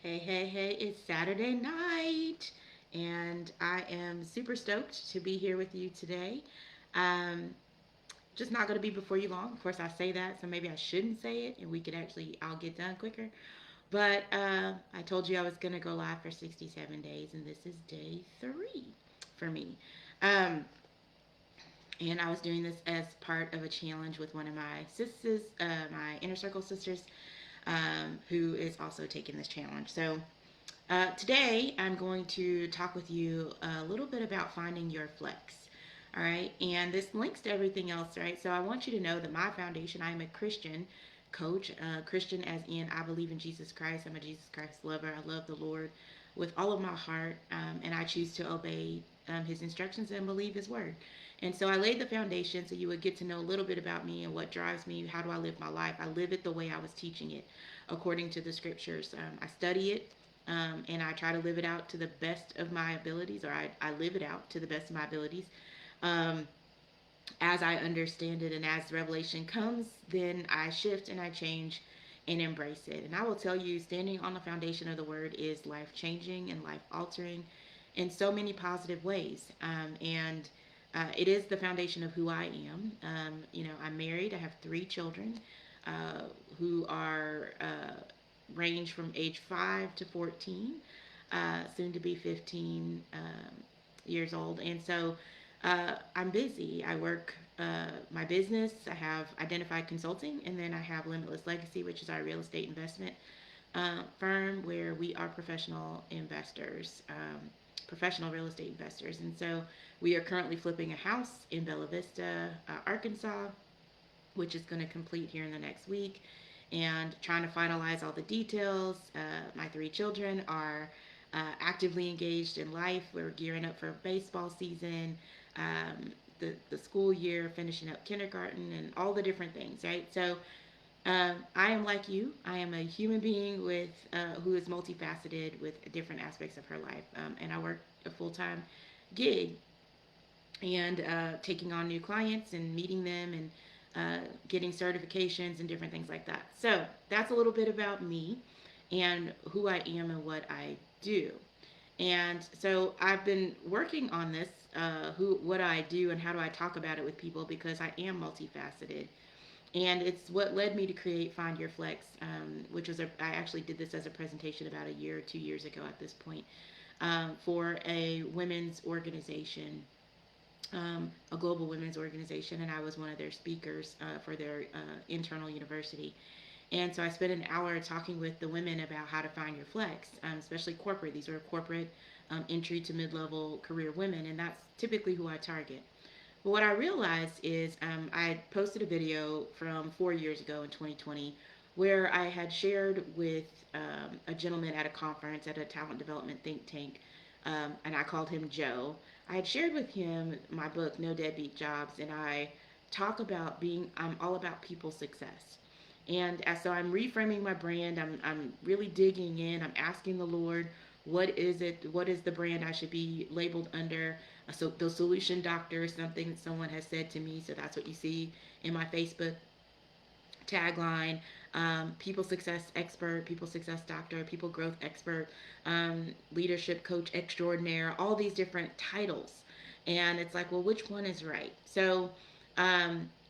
Hey, hey, hey, it's Saturday night, and I am super stoked to be here with you today. Um, just not going to be before you long. Of course, I say that, so maybe I shouldn't say it, and I'll get done quicker. But I told you I was going to go live for 67 days, and this is day 3 for me. Um, and I was doing this as part of a challenge with one of my sisters, my inner circle sisters, who is also taking this challenge. So today, I'm going to talk with you a little bit about finding your flex. All right, and this links to everything else, right? So I want you to know that my foundation, I am a Christian coach, Christian as in I believe in Jesus Christ. I'm a Jesus Christ lover. I love the Lord with all of my heart, and I choose to obey His instructions and believe His word. And so I laid the foundation so you would get to know a little bit about me and what drives me. How do I live my life? I live it the way I was teaching it, according to the scriptures. I study it, and I try to live it out to the best of my abilities, or I live it out to the best of my abilities. Um, as I understand it and as revelation comes, then I shift and I change and embrace it. And I will tell you, standing on the foundation of the word is life changing and life altering in so many positive ways. And it is the foundation of who I am. I'm married, I have 3 children uh, who are range from age 5 to 14, soon to be 15 years old. And so I'm busy. I work my business. I have Identified Consulting, and then I have Limitless Legacy, which is our real estate investment firm where we are professional real estate investors. And so we are currently flipping a house in Bella Vista, Arkansas, which is going to complete here in the next week, and trying to finalize all the details. My 3 children are actively engaged in life. We're gearing up for baseball season, the school year, finishing up kindergarten, and all the different things, right? So I am like you. I am a human being who is multifaceted with different aspects of her life, and I work a full time gig and taking on new clients and meeting them and getting certifications and different things like that. So that's a little bit about me and who I am and what I do. And so I've been working on this, what I do and how do I talk about it with people, because I am multifaceted. And it's what led me to create Find Your Flex, which was I actually did this as a presentation about a year or 2 years ago at this point, for a women's organization, a global women's organization, and I was one of their speakers for their internal university. And so I spent an hour talking with the women about how to find your flex, especially corporate. These are corporate entry to mid-level career women, and that's typically who I target. But what I realized is I posted a video from 4 years ago in 2020 where I had shared with a gentleman at a conference at a talent development think tank, and I called him Joe. I had shared with him my book, No Deadbeat Jobs, and I'm all about people success. And so I'm reframing my brand. I'm really digging in. I'm asking the Lord, what is it? What is the brand I should be labeled under? So the solution doctor is something that someone has said to me. So that's what you see in my Facebook tagline. People success expert, people success doctor, people growth expert, leadership coach extraordinaire, all these different titles. And it's like, well, which one is right? So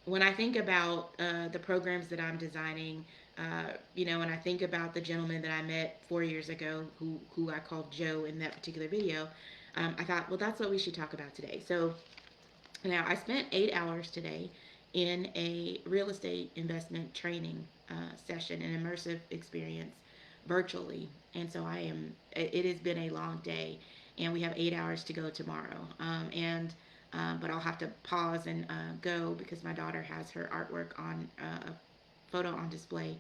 when I think about the programs that I'm designing, and I think about the gentleman that I met 4 years ago, who I called Joe in that particular video, I thought, well, that's what we should talk about today. So now I spent 8 hours today in a real estate investment training session, an immersive experience virtually. And so it has been a long day, and we have 8 hours to go tomorrow. But I'll have to pause and go because my daughter has her artwork on a photo on display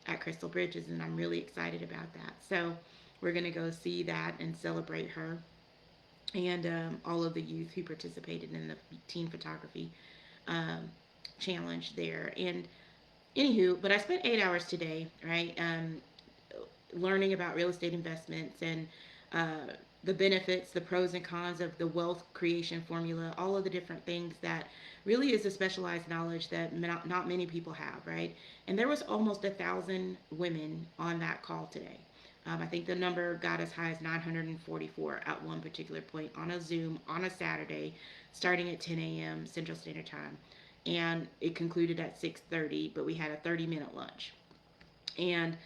at Crystal Bridges, and I'm really excited about that. So we're going to go see that and celebrate her and all of the youth who participated in the teen photography um, challenge there. And anywho, but I spent 8 hours today, right, learning about real estate investments and the benefits, the pros and cons of the wealth creation formula, all of the different things that really is a specialized knowledge that not many people have, right? And there was almost 1,000 women on that call today. I think the number got as high as 944 at one particular point on a Zoom on a Saturday, starting at 10 a.m. Central Standard Time, and it concluded at 6:30. But we had a 30-minute lunch, and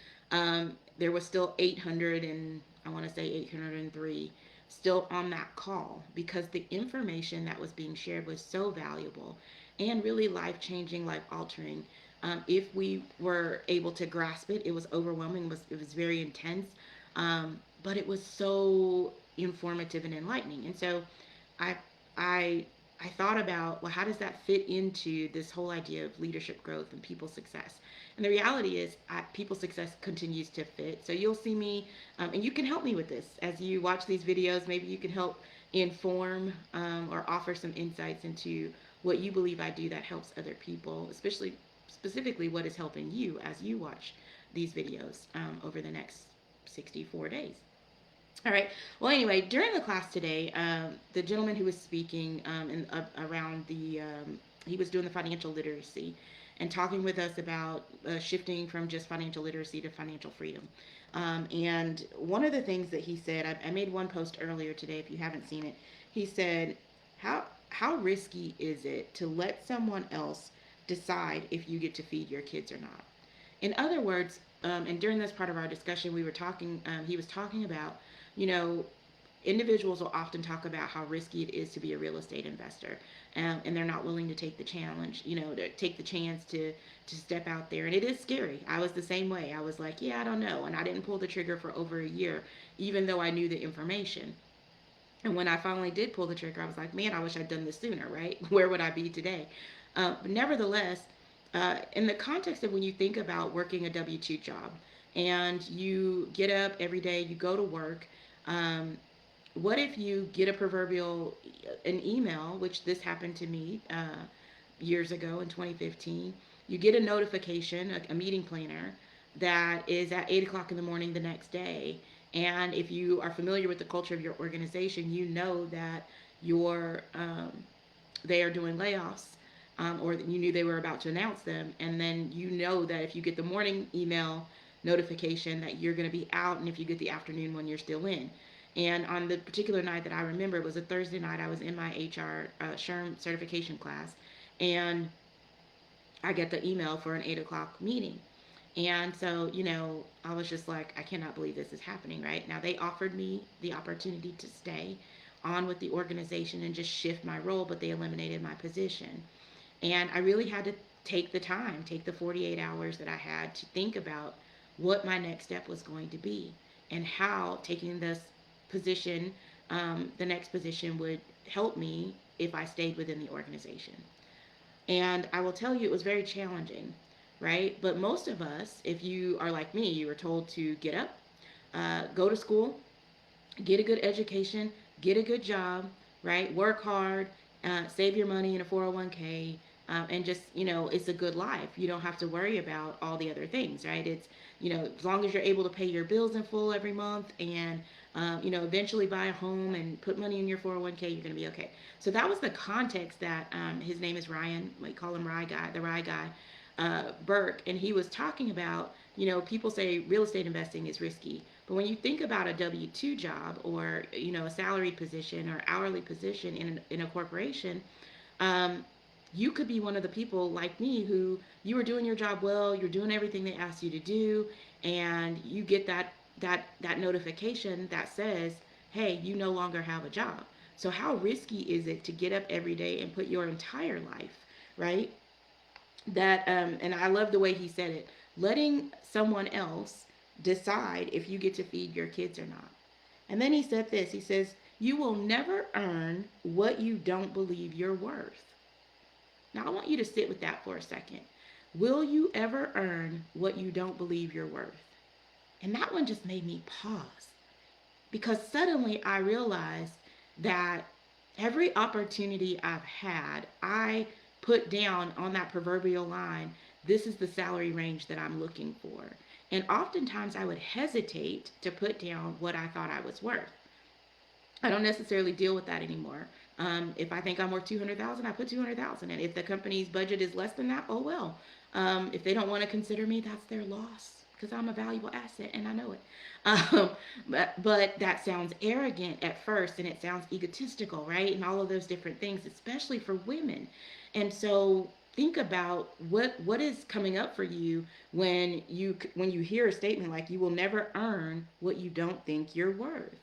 there was still 800 and I want to say 803 still on that call because the information that was being shared was so valuable and really life changing, life altering. If we were able to grasp it, it was overwhelming. It was very intense, but it was so informative and enlightening. And so, I I I thought about, well, how does that fit into this whole idea of leadership growth and people success? And the reality is, people success continues to fit. So you'll see me, and you can help me with this as you watch these videos. Maybe you can help inform or offer some insights into what you believe I do that helps other people, especially specifically what is helping you as you watch these videos over the next 64 days. All right. Well, anyway, during the class today, the gentleman who was speaking around he was doing the financial literacy and talking with us about shifting from just financial literacy to financial freedom. And one of the things that he said, I made one post earlier today. If you haven't seen it, he said, how risky is it to let someone else decide if you get to feed your kids or not? In other words, and during this part of our discussion, we were talking. He was talking about, you know, individuals will often talk about how risky it is to be a real estate investor, and they're not willing to take the challenge, to take the chance to step out there. And it is scary. I was the same way. I was like, yeah, I don't know, and I didn't pull the trigger for over a year, even though I knew the information. And when I finally did pull the trigger, I was like, man, I wish I'd done this sooner, right? Where would I be today? But nevertheless, in the context of when you think about working a W 2 job and you get up every day, you go to work, what if you get a proverbial an email, which this happened to me years ago in 2015? You get a notification, a meeting planner that is at 8 o'clock in the morning the next day. And if you are familiar with the culture of your organization, you know that your they are doing layoffs, or you knew they were about to announce them. And then you know that if you get the morning email notification that you're going to be out, and if you get the afternoon one, you're still in. And on the particular night that I remember, it was a Thursday night, I was in my HR SHRM certification class, and I get the email for an 8 o'clock meeting. And so, I was just like, I cannot believe this is happening right now. They offered me the opportunity to stay on with the organization and just shift my role, but they eliminated my position. And I really had to take the time, take the 48 hours that I had to think about what my next step was going to be and how taking this position, the next position, would help me if I stayed within the organization. And I will tell you, it was very challenging, right? But most of us, if you are like me, you were told to get up, go to school, get a good education, get a good job, right? Work hard, save your money in a 401k, and just, it's a good life. You don't have to worry about all the other things, right? It's, as long as you're able to pay your bills in full every month and, eventually buy a home and put money in your 401k, you're going to be okay. So that was the context that his name is Ryan. We call him Rye Guy, the Rye Guy, Burke. And he was talking about, people say real estate investing is risky. But when you think about a W-2 job or, a salaried position or hourly position in a corporation, you could be one of the people like me who you were doing your job well, you're doing everything they asked you to do, and you get that notification that says, hey, you no longer have a job. So how risky is it to get up every day and put your entire life, right? That and I love the way he said it, letting someone else decide if you get to feed your kids or not. And then he said this, he says, you will never earn what you don't believe you're worth. Now, I want you to sit with that for a second. Will you ever earn what you don't believe you're worth? And that one just made me pause, because suddenly I realized that every opportunity I've had, I put down on that proverbial line, this is the salary range that I'm looking for. And oftentimes I would hesitate to put down what I thought I was worth. I don't necessarily deal with that anymore. If I think I'm worth 200,000, I put 200,000. And if the company's budget is less than that, oh well. If they don't want to consider me, that's their loss. because I'm a valuable asset and I know it. Um, but that sounds arrogant at first, and it sounds egotistical, right? And all of those different things, especially for women. And so think about what is coming up for you when you hear a statement like, you will never earn what you don't think you're worth.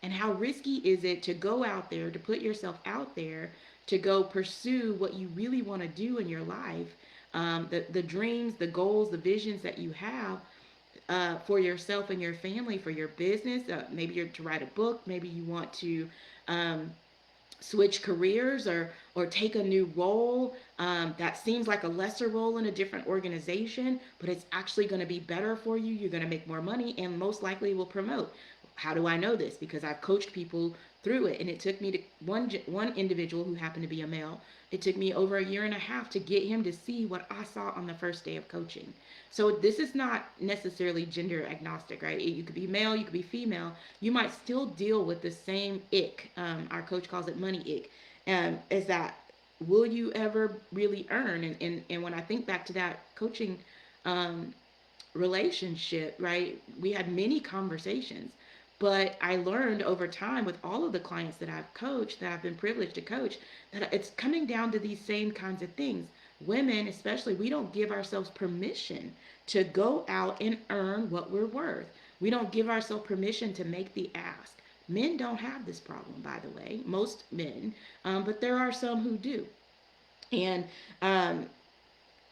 And how risky is it to go out there, to put yourself out there, to go pursue what you really want to do in your life, the dreams, the goals, the visions that you have, for yourself and your family, for your business. Maybe you're to write a book. Maybe you want to um, switch careers, or take a new role that seems like a lesser role in a different organization, but it's actually going to be better for you. You're going to make more money and most likely will promote. How do I know this? Because I've coached people through it, and it took me to one individual who happened to be a male. It took me over a year and a half to get him to see what I saw on the first day of coaching. So this is not necessarily gender agnostic, right? You could be male, you could be female. You might still deal with the same ick. Our coach calls it money ick. Is that, will you ever really earn? And when I think back to that coaching um, relationship, right? We had many conversations, but I learned over time with all of the clients that I've coached, that I've been privileged to coach, that it's coming down to these same kinds of things. Women, especially, we don't give ourselves permission to go out and earn what we're worth. We don't give ourselves permission to make the ask. Men don't have this problem, by the way, most men, but there are some who do. And um,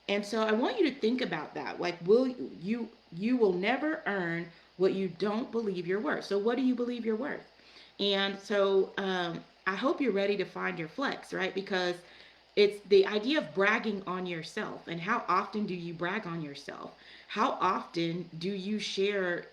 and so I want you to think about that. Like, you will never earn what you don't believe you're worth. So what do you believe you're worth? And so I hope you're ready to find your flex, right? Because it's the idea of bragging on yourself. And how often do you brag on yourself? How often do you share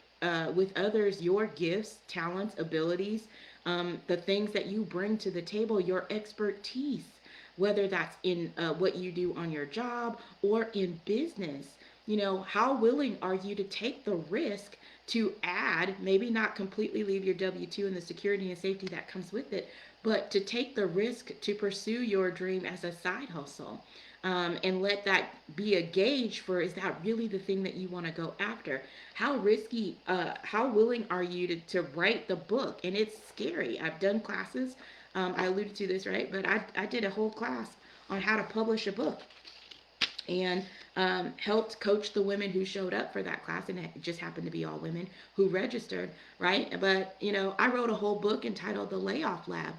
with others your gifts, talents, abilities, the things that you bring to the table, your expertise, whether that's in what you do on your job or in business? You know, how willing are you to take the risk to add, maybe not completely leave your W 2 and the security and safety that comes with it, but to take the risk to pursue your dream as a side hustle, and let that be a gauge for, is that really the thing that you want to go after? How risky, how willing are you to write the book? And it's scary. I've done classes. I alluded to this, right? But I did a whole class on how to publish a book, and helped coach the women who showed up for that class, and it just happened to be all women who registered, right? But I wrote a whole book entitled The Layoff Lab,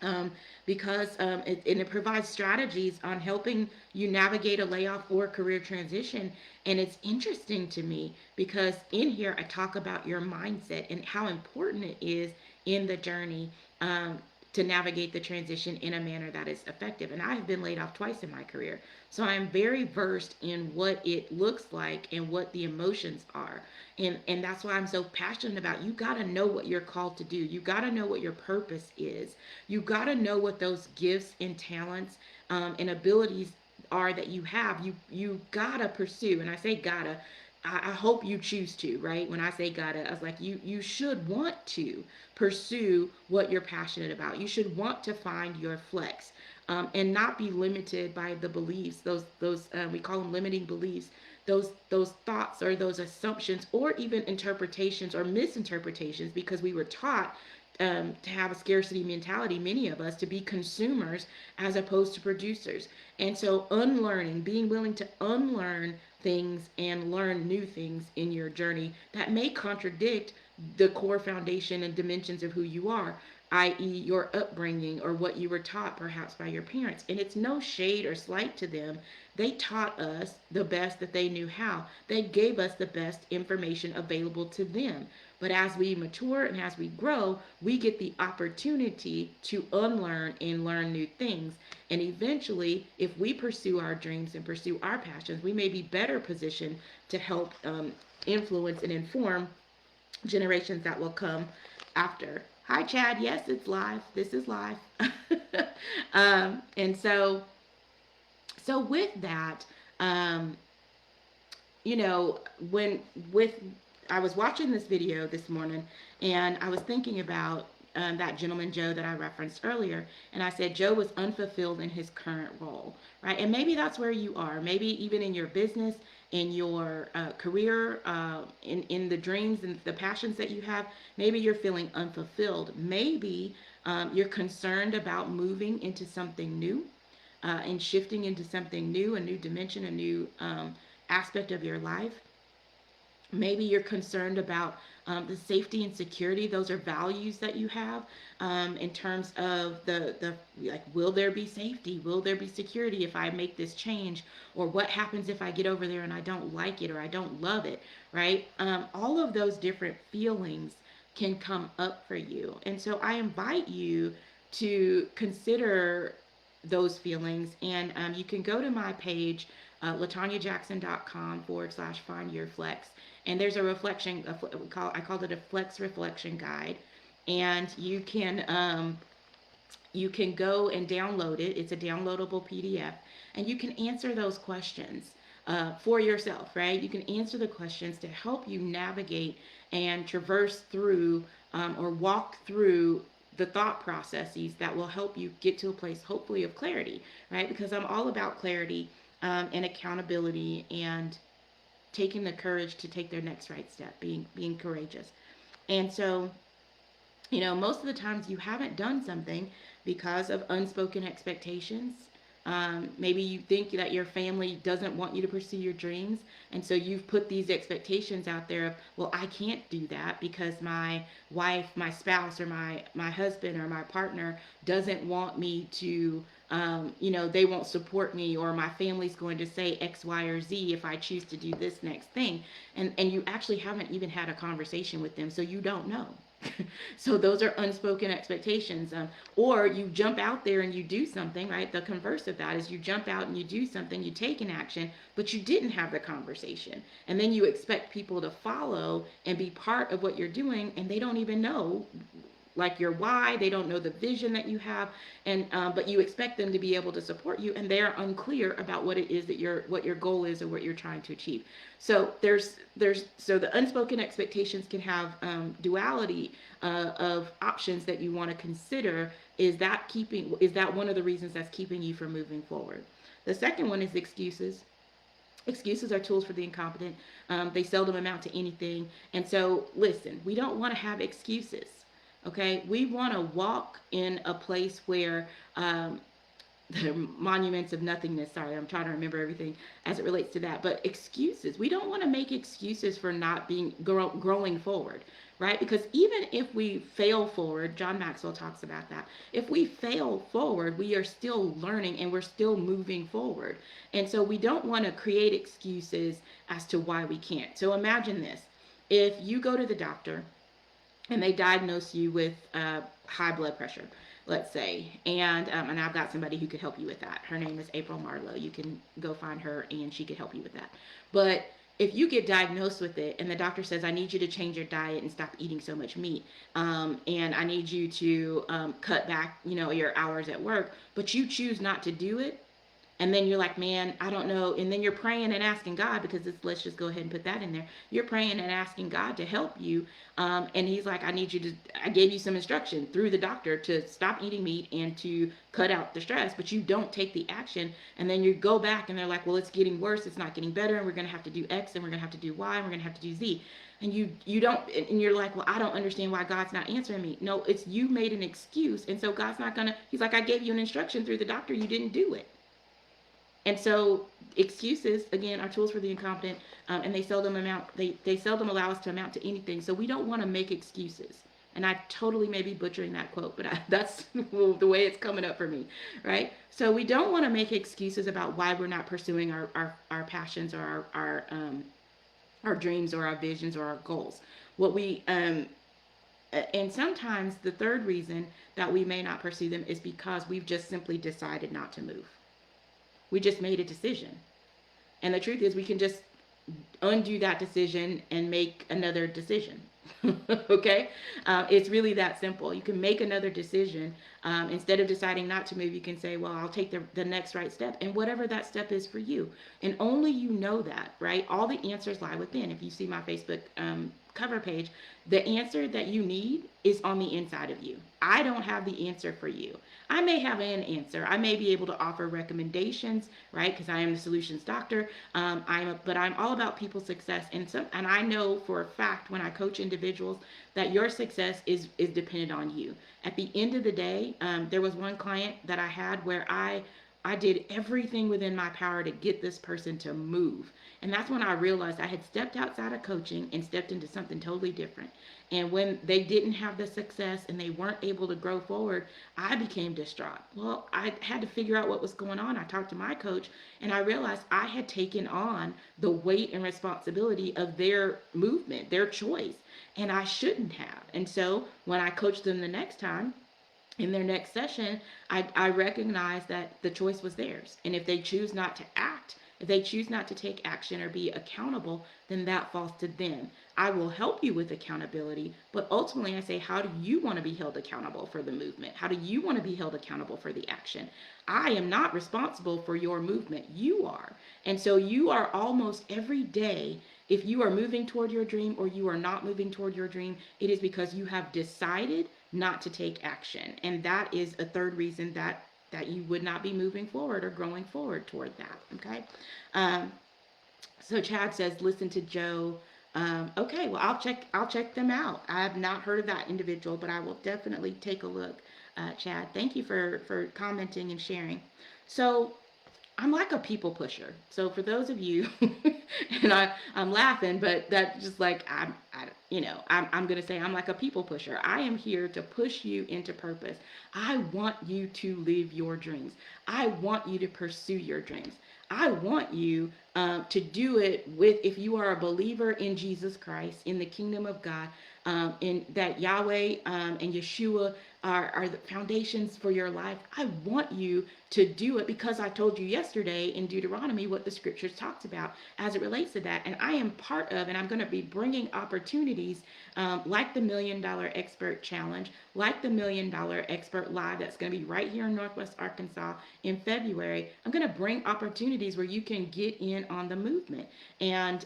um, because it provides strategies on helping you navigate a layoff or career transition. And it's interesting to me because in here I talk about your mindset and how important it is in the journey, to navigate the transition in a manner that is effective. And I have been laid off twice in my career. So I'm very versed in what it looks like and what the emotions are. And that's why I'm so passionate about, you got to know what you're called to do. You got to know what your purpose is. You got to know what those gifts and talents, and abilities are that you have. You got to pursue. And I say gotta, I hope you choose to, right? When I say gotta, I was like, you should want to pursue what you're passionate about. You should want to find your flex, and not be limited by the beliefs, those we call them limiting beliefs, those thoughts or those assumptions or even interpretations or misinterpretations, because we were taught to have a scarcity mentality, many of us, to be consumers as opposed to producers. And so unlearning, being willing to unlearn things and learn new things in your journey that may contradict the core foundation and dimensions of who you are, i.e., your upbringing or what you were taught perhaps by your parents. And it's no shade or slight to them. They taught us the best that they knew how. They gave us the best information available to them. But as we mature and as we grow, we get the opportunity to unlearn and learn new things. And eventually, if we pursue our dreams and pursue our passions, we may be better positioned to help influence and inform generations that will come after. Hi, Chad. Yes, it's live. This is live. And so with that, um, you know, when with I was watching this video this morning, and I was thinking about that gentleman Joe that I referenced earlier, and I said Joe was unfulfilled in his current role, right? And maybe that's where you are. Maybe even in your business, in your career, in the dreams and the passions that you have. Maybe you're feeling unfulfilled. Maybe you're concerned about moving into something new and shifting into something new, a new dimension, a new aspect of your life. Maybe you're concerned about the safety and security. Those are values that you have in terms of the like, will there be safety? Will there be security if I make this change? Or what happens if I get over there and I don't like it or I don't love it, right? All of those different feelings can come up for you. And so I invite you to consider those feelings. And you can go to my page, latanyajackson.com/find your flex. And there's a reflection, I called it a flex reflection guide. And you can go and download it. It's a downloadable PDF. And you can answer those questions for yourself, right? You can answer the questions to help you navigate and traverse through or walk through the thought processes that will help you get to a place, hopefully, of clarity, right? Because I'm all about clarity and accountability and taking the courage to take their next right step, being courageous. And so, most of the times you haven't done something because of unspoken expectations. Maybe you think that your family doesn't want you to pursue your dreams, and so you've put these expectations out there of, well, I can't do that because my wife, my spouse, or my husband or my partner doesn't want me to. They won't support me, or my family's going to say X, Y, or Z if I choose to do this next thing, and you actually haven't even had a conversation with them, so you don't know. So those are unspoken expectations. Or you jump out there and you do something, right? The converse of that is you jump out and you do something, you take an action, but you didn't have the conversation. And then you expect people to follow and be part of what you're doing, and they don't even know like your why. They don't know the vision that you have, and but you expect them to be able to support you, and they are unclear about what it is that what your goal is or what you're trying to achieve. So so the unspoken expectations can have duality of options that you want to consider. Is that one of the reasons that's keeping you from moving forward? The second one is excuses. Excuses are tools for the incompetent. They seldom amount to anything. And so, listen, we don't want to have excuses. Okay, we want to walk in a place where the monuments of nothingness. Sorry, I'm trying to remember everything as it relates to that. But excuses, we don't want to make excuses for not growing forward, right? Because even if we fail forward, John Maxwell talks about that. If we fail forward, we are still learning and we're still moving forward. And so we don't want to create excuses as to why we can't. So imagine this: if you go to the doctor and they diagnose you with high blood pressure, let's say, and I've got somebody who could help you with that. Her name is April Marlowe. You can go find her, and she could help you with that. But if you get diagnosed with it, and the doctor says, I need you to change your diet and stop eating so much meat, and I need you to cut back, your hours at work, but you choose not to do it, and then you're like, man, I don't know. And then you're praying and asking God, because let's just go ahead and put that in there. You're praying and asking God to help you. And he's like, I gave you some instruction through the doctor to stop eating meat and to cut out the stress, but you don't take the action. And then you go back and they're like, well, it's getting worse. It's not getting better. And we're going to have to do X, and we're going to have to do Y, and we're going to have to do Z. And you don't, and you're like, well, I don't understand why God's not answering me. No, it's you made an excuse. And so God's not going to, he's like, I gave you an instruction through the doctor. You didn't do it. And so excuses, again, are tools for the incompetent, and they seldom allow us to amount to anything. So we don't want to make excuses. And I totally may be butchering that quote, but that's the way it's coming up for me, right? So we don't want to make excuses about why we're not pursuing our passions or our dreams or our visions or our goals. And sometimes the third reason that we may not pursue them is because we've just simply decided not to move. We just made a decision. And the truth is, we can just undo that decision and make another decision. Okay? It's really that simple. You can make another decision. Instead of deciding not to move, you can say, well, I'll take the next right step. And whatever that step is for you. And only you know that, right? All the answers lie within. If you see my Facebook cover page, the answer that you need is on the inside of you. I don't have the answer for you. I may have an answer. I may be able to offer recommendations, right? Because I am the solutions doctor. But I'm all about people's success, and I know for a fact when I coach individuals that your success is dependent on you. At the end of the day, there was one client that I had where I did everything within my power to get this person to move. And that's when I realized I had stepped outside of coaching and stepped into something totally different. And when they didn't have the success and they weren't able to grow forward, I became distraught. Well, I had to figure out what was going on. I talked to my coach and I realized I had taken on the weight and responsibility of their movement, their choice, and I shouldn't have. And so when I coached them the next time, in their next session, I recognize that the choice was theirs. And if they choose not to act, if they choose not to take action or be accountable, then that falls to them. I will help you with accountability, but ultimately I say, how do you want to be held accountable for the movement? How do you want to be held accountable for the action? I am not responsible for your movement. You are. And so you are almost every day, if you are moving toward your dream or you are not moving toward your dream, it is because you have decided not to take action. And that is a third reason that you would not be moving forward or growing forward toward that. Okay. Um, so Chad says, listen to Joe. Okay, well, I'll check them out. I have not heard of that individual, but I will definitely take a look. Chad, thank you for commenting and sharing. So I'm like a people pusher. So for those of you, and I'm laughing, but that's just like I'm gonna say I'm like a people pusher. I am here to push you into purpose. I want you to live your dreams. I want you to pursue your dreams. I want you to do it with, if you are a believer in Jesus Christ, in the kingdom of God, in that Yahweh and Yeshua are the foundations for your life. I want you to do it because I told you yesterday in Deuteronomy what the scriptures talks about as it relates to that. And I am part of, and I'm going to be bringing opportunities like the $1,000,000 Expert Challenge, like the $1,000,000 Expert Live that's going to be right here in Northwest Arkansas in February. I'm going to bring opportunities where you can get in on the movement. And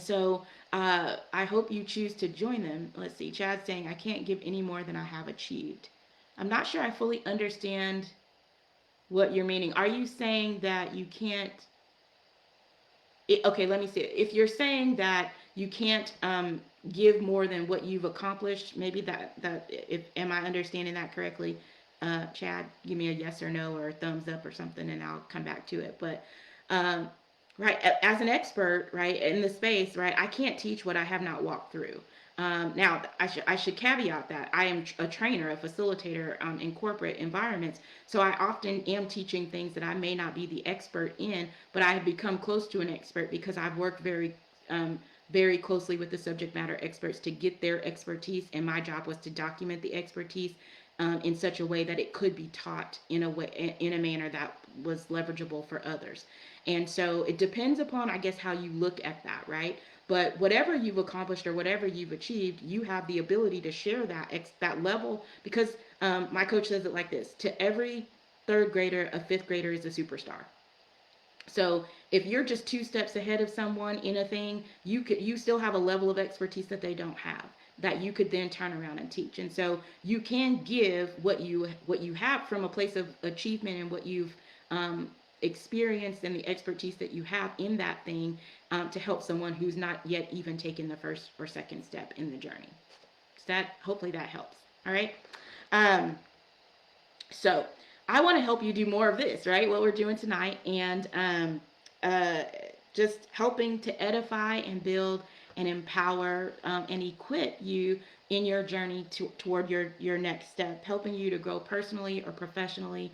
so I hope you choose to join them. Let's see. Chad's saying, I can't give any more than I have achieved. I'm not sure I fully understand what you're meaning. Are you saying that you can't? Okay, let me see. If you're saying that you can't give more than what you've accomplished, maybe if am I understanding that correctly? Chad, give me a yes or no or a thumbs up or something, and I'll come back to it. But um, right, as an expert, right, in the space, right, I can't teach what I have not walked through. Now, I should caveat that I am a trainer, a facilitator in corporate environments, so I often am teaching things that I may not be the expert in, but I have become close to an expert because I've worked very closely with the subject matter experts to get their expertise, and my job was to document the expertise in such a way that it could be taught in a manner that was leverageable for others. And so it depends upon, I guess, how you look at that, right? But whatever you've accomplished or whatever you've achieved, you have the ability to share that level, because my coach says it like this: to every third grader, a fifth grader is a superstar. So if you're just 2 steps ahead of someone in a thing, you still have a level of expertise that they don't have, that you could then turn around and teach. And so you can give what you have from a place of achievement and what you've experienced and the expertise that you have in that thing to help someone who's not yet even taken the first or second step in the journey. So hopefully that helps. All right. So I want to help you do more of this, right? What we're doing tonight, and just helping to edify and build and empower and equip you in your journey toward your next step, helping you to grow personally or professionally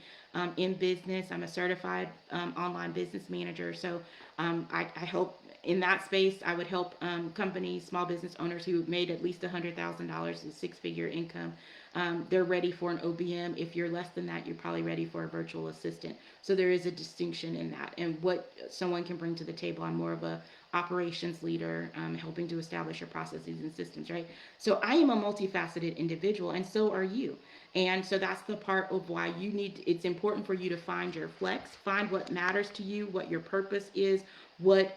in business. I'm a certified online business manager, so I help in that space. I would help companies, small business owners who made at least $100,000 in six-figure income. They're ready for an OBM. If you're less than that, you're probably ready for a virtual assistant. So there is a distinction in that and what someone can bring to the table. I'm more of a operations leader, helping to establish your processes and systems, right? So I am a multifaceted individual, and so are you. And so that's the part of why it's important for you to find your flex, find what matters to you, what your purpose is, what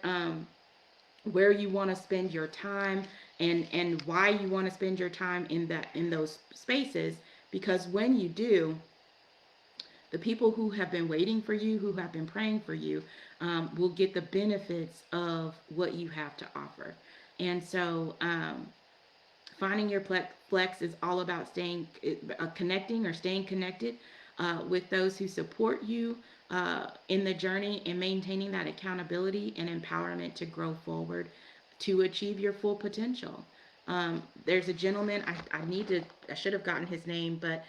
where you want to spend your time, and why you want to spend your time in those spaces, because when you do, the people who have been waiting for you, who have been praying for you, will get the benefits of what you have to offer. And so, finding your flex is all about connecting or staying connected with those who support you in the journey, and maintaining that accountability and empowerment to grow forward to achieve your full potential. There's a gentleman, I should have gotten his name, but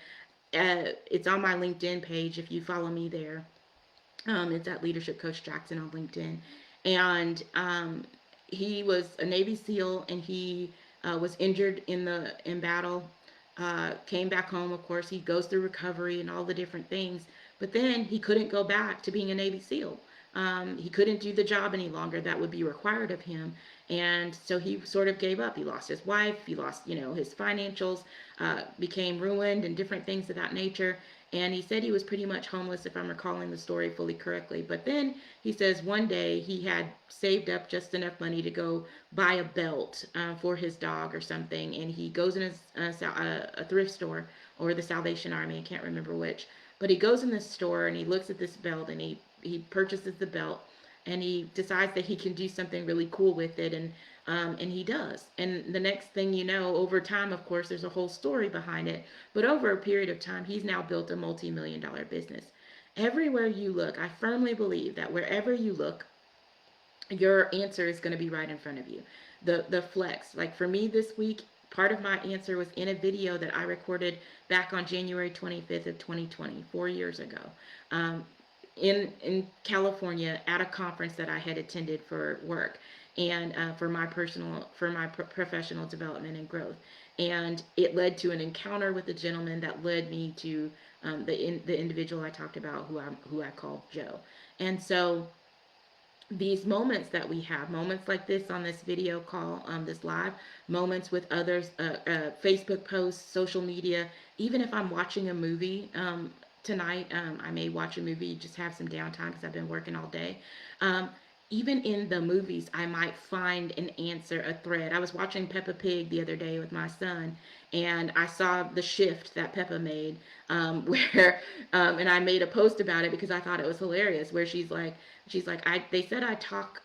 it's on my LinkedIn page if you follow me there. It's at Leadership Coach Jackson on LinkedIn. And he was a Navy SEAL, and he was injured in battle. Came back home. Of course, he goes through recovery and all the different things. But then he couldn't go back to being a Navy SEAL. He couldn't do the job any longer that would be required of him, and so he sort of gave up. He lost his wife. He lost, his financials, became ruined, and different things of that nature. And he said he was pretty much homeless, if I'm recalling the story fully correctly. But then he says one day he had saved up just enough money to go buy a belt for his dog or something. And he goes in a thrift store, or the Salvation Army, I can't remember which. But he goes in this store and he looks at this belt, and he purchases the belt, and he decides that he can do something really cool with it, and he does. And the next thing you know, over time, of course, there's a whole story behind it, but over a period of time, he's now built a multi-million-dollar business. Everywhere you look, I firmly believe that wherever you look, your answer is going to be right in front of you. The flex, like for me this week, part of my answer was in a video that I recorded back on January 25th of 2020, 4 years ago. Um, in California at a conference that I had attended for work, and for my professional development and growth. And it led to an encounter with a gentleman that led me to the individual I talked about, who I called Joe. And so these moments that we have, moments like this on this video call, this live, moments with others, Facebook posts, social media, even if I'm watching a movie, tonight, I may watch a movie, just have some downtime because I've been working all day. Um, Even in the movies, I might find an answer, a thread. I was watching Peppa Pig the other day with my son, and I saw the shift that Peppa made, where, and I made a post about it because I thought it was hilarious, where she's like, they said I talk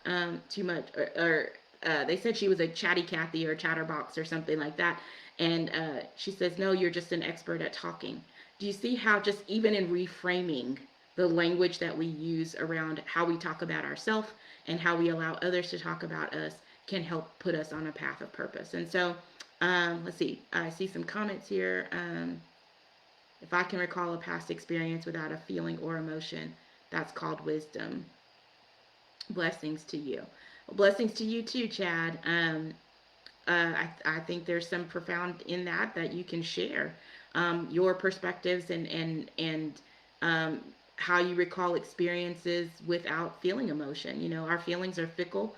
too much, or they said she was a chatty Cathy or chatterbox or something like that, and she says, no, you're just an expert at talking. Do you see how, just even in reframing the language that we use around how we talk about ourselves and how we allow others to talk about us can help put us on a path of purpose? And so, let's see. I see some comments here. If I can recall a past experience without a feeling or emotion, that's called wisdom. Blessings to you. Well, blessings to you too, Chad. I think there's some profound in that you can share, your perspectives, and um, how you recall experiences without feeling emotion. Our feelings are fickle.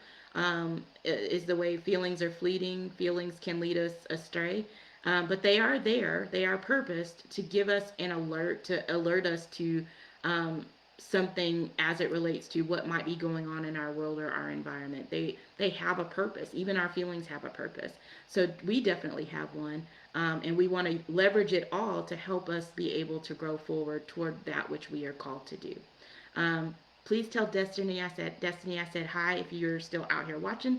Is the way feelings are fleeting. Feelings can lead us astray, but they are there. They are purposed to give us an alert, to alert us to um, something as it relates to what might be going on in our world or our environment. They have a purpose. Even our feelings have a purpose. So we definitely have one, and we want to leverage it all to help us be able to grow forward toward that which we are called to do. Please tell Destiny I said hi if you're still out here watching,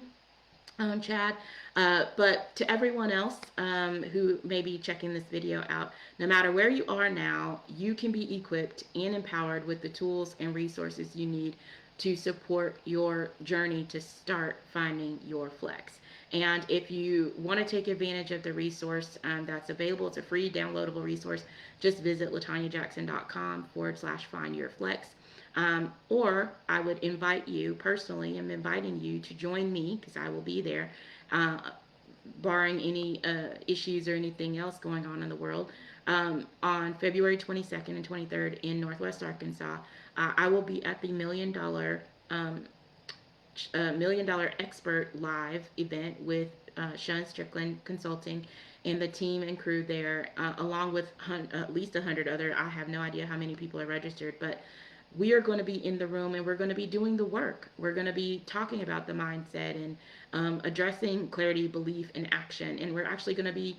Chad. But to everyone else who may be checking this video out, no matter where you are now, you can be equipped and empowered with the tools and resources you need to support your journey to start finding your flex. And if you want to take advantage of the resource that's available, it's a free downloadable resource. Just visit latanyajackson.com/find your flex. Or I would invite you personally, I'm inviting you to join me, because I will be there, uh, barring any issues or anything else going on in the world, on February 22nd and 23rd in Northwest Arkansas. I will be at the Million Dollar Expert Live event with Sean Strickland Consulting and the team and crew there, along with at least 100 other. I have no idea how many people are registered, but we are going to be in the room and we're going to be doing the work. We're going to be talking about the mindset and addressing clarity, belief, and action. And we're actually going to be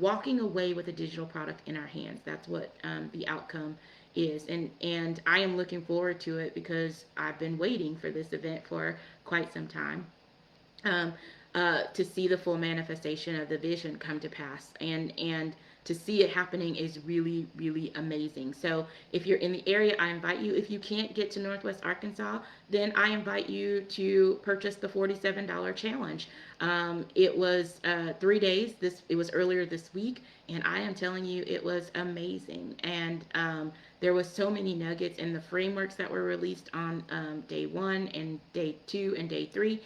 walking away with a digital product in our hands. That's what the outcome is. And I am looking forward to it because I've been waiting for this event for quite some time. Um, to see the full manifestation of the vision come to pass, and to see it happening is really, really amazing. So if you're in the area, I invite you. If you can't get to Northwest Arkansas, then I invite you to purchase the $47 challenge. It was 3 days. It was earlier this week, and I am telling you, it was amazing. And there was so many nuggets in the frameworks that were released on day 1 and day 2 and day 3.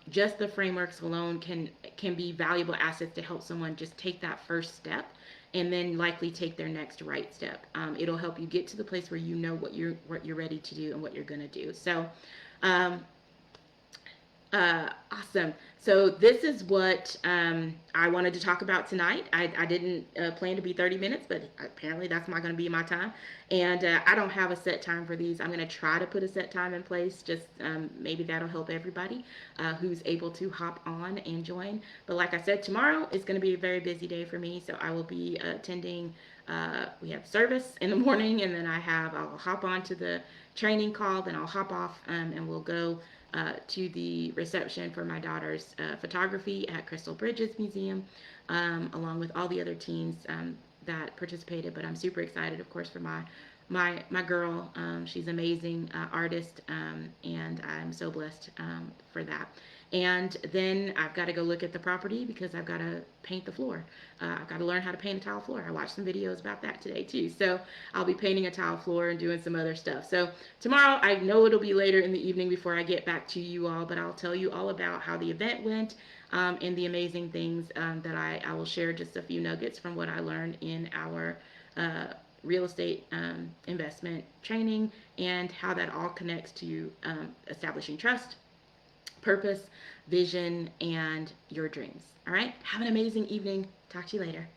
Just the frameworks alone can be valuable assets to help someone just take that first step and then likely take their next right step. It'll help you get to the place where you know what you're ready to do and what you're going to do. So um, awesome. So this is what I wanted to talk about tonight. I didn't plan to be 30 minutes, but apparently that's not going to be my time. And I don't have a set time for these. I'm going to try to put a set time in place. Just maybe that'll help everybody who's able to hop on and join. But like I said, tomorrow is going to be a very busy day for me. So I will be attending. We have service in the morning, and then I'll hop on to the training call. Then I'll hop off and we'll go to the reception for my daughter's photography at Crystal Bridges Museum, along with all the other teens that participated. But I'm super excited, of course, for my girl. She's an amazing artist, and I'm so blessed for that. And then I've got to go look at the property because I've got to paint the floor. I've got to learn how to paint a tile floor. I watched some videos about that today too. So I'll be painting a tile floor and doing some other stuff. So tomorrow, I know it'll be later in the evening before I get back to you all, but I'll tell you all about how the event went and the amazing things that I will share just a few nuggets from what I learned in our real estate investment training and how that all connects to establishing trust, purpose, vision, and your dreams. All right. Have an amazing evening. Talk to you later.